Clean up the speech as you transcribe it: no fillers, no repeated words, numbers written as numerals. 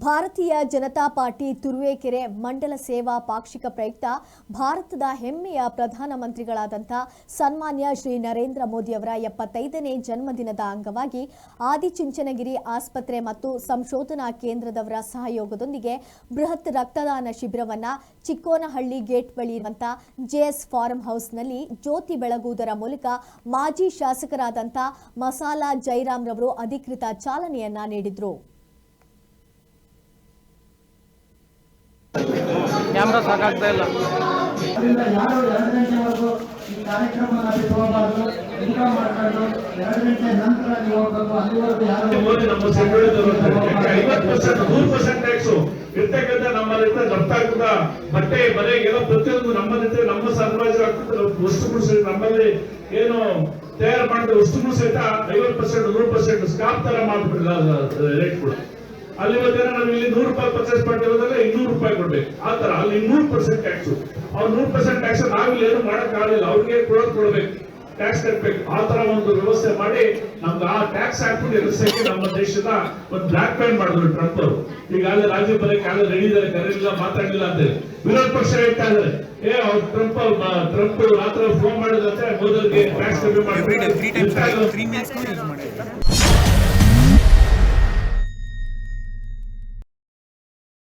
ಭಾರತೀಯ ಜನತಾ ಪಾರ್ಟಿ ತುರುವೇಕೆರೆ ಮಂಡಲ ಸೇವಾ ಪಾಕ್ಷಿಕ ಪ್ರಯುಕ್ತ ಭಾರತದ ಹೆಮ್ಮೆಯ ಪ್ರಧಾನಮಂತ್ರಿಗಳಾದಂಥ ಸನ್ಮಾನ್ಯ ಶ್ರೀ ನರೇಂದ್ರ ಮೋದಿ ಅವರ 75ನೇ ಜನ್ಮದಿನದ ಅಂಗವಾಗಿ ಆದಿಚುಂಚನಗಿರಿ ಆಸ್ಪತ್ರೆ ಮತ್ತು ಸಂಶೋಧನಾ ಕೇಂದ್ರದವರ ಸಹಯೋಗದೊಂದಿಗೆ ಬೃಹತ್ ರಕ್ತದಾನ ಶಿಬಿರವನ್ನು ಚಿಕ್ಕೋನಹಳ್ಳಿ ಗೇಟ್ ಬಳಿ ಇರುವಂತಹ ಜೆಎಸ್ ಫಾರ್ಮ್ ಹೌಸ್ನಲ್ಲಿ ಜ್ಯೋತಿ ಬೆಳಗುವುದರ ಮೂಲಕ ಮಾಜಿ ಶಾಸಕರಾದಂಥ ಮಸಾಲಾ ಜೈರಾಮ್ ರವರು ಅಧಿಕೃತ ಚಾಲನೆಯನ್ನ ನೀಡಿದರು. ಕ್ಯಾಮ್ರಾ ಸಾಕಾಗ್ತಾ ಇಲ್ಲ. ಯಾರು 2 ಗಂಟೆವರೆಗೂ ಈ ಕಾರ್ಯಕ್ರಮವನ್ನು ಬಿಟ್ಟುಕೋಬಾರ್ದು. ಊಟ ಮಾಡ್ಕೊಂಡು 2 ಗಂಟೆ ನಂತರ ನೀವು ಹೋಗ್ಬೇಕು. ಅಲ್ಲಿವರೆಗೂ ಯಾರು ನಮ್ಮ ಸಂಘಟನೆಗಳು 50% 100% ಟ್ಯಾಕ್ಸ್ ಇರ್ತಕ್ಕಂಥ ನಮ್ಮಲ್ಲಿ ರಫ್ತಾಗ್ತದ ಬಟ್ಟೆ ಮನೆಗೆಲ್ಲ ಪ್ರತಿಯೊಂದು ನಮ್ಮಲ್ಲಿರ್ತದೆ. ನಮ್ಮ ಸರಬರಾಜು ಆಗ್ತದೆ ವಸ್ತುಗಳು ಸಹಿತ ನಮ್ಮಲ್ಲಿ ಏನು ತಯಾರು ಮಾಡಿದ ವಸ್ತುಗಳು ಸಹಿತ 50% 100% ಸ್ಕಾಪ್ ತರ ಮಾಡ್ಬಿಟ್ಟಿಲ್ಲ ರೇಟ್ ಕೂಡ. ಅಲ್ಲಿ ನಾವು ಇಲ್ಲಿ 100 ರೂಪಾಯಿ ಪರ್ಚೇಸ್ ಮಾಡಿರೋದ್ರೆ 200 ರೂಪಾಯಿ ಕೊಡ್ಬೇಕು. ಆ ತರ ಅಲ್ಲಿ 100% ಟ್ಯಾಕ್ಸ್. ಅವ್ರು 100% ಟ್ಯಾಕ್ಸ್ ನಾವಿಲ್ಲಿ ಏನು ಮಾಡಕ್ ಆಗಲಿಲ್ಲ. ಅವ್ರಿಗೆ ಕೊಡ್ಬೇಕು, ಟ್ಯಾಕ್ಸ್ ಕಟ್ಬೇಕು. ಆ ತರ ಒಂದು ವ್ಯವಸ್ಥೆ ಮಾಡಿ ನಮ್ಗೆ ಆ ಟ್ಯಾಕ್ಸ್ ಹಾಕ್ಬಿಟ್ಟು ಎದುರಿಸಕ್ಕೆ ನಮ್ಮ ದೇಶದ ಒಂದು ಬ್ಲಾಕ್ ಮೇಲ್ ಮಾಡಿದ್ರು ಟ್ರಂಪ್ ಅವರು. ಈಗಾಗಲೇ ರಾಜ್ಯಸಭೆಗೆ ಕಾಲ ರೆಡಿ ಇದ್ದಾರೆ, ಕರೆಯಲಿಲ್ಲ, ಮಾತಾಡಲಿಲ್ಲ ಅಂತೇಳಿ ವಿರೋಧ ಪಕ್ಷ ಹೇಳ್ತಾ ಇದ್ದಾರೆ. ಅವ್ರು ಟ್ರಂಪ್ ರಾತ್ರಿ ಫೋನ್ ಮಾಡಿದಂತೆ ಮೋದಿಗೆ ಟ್ಯಾಕ್ಸ್ ಕಡಿಮೆ ಮಾಡಿ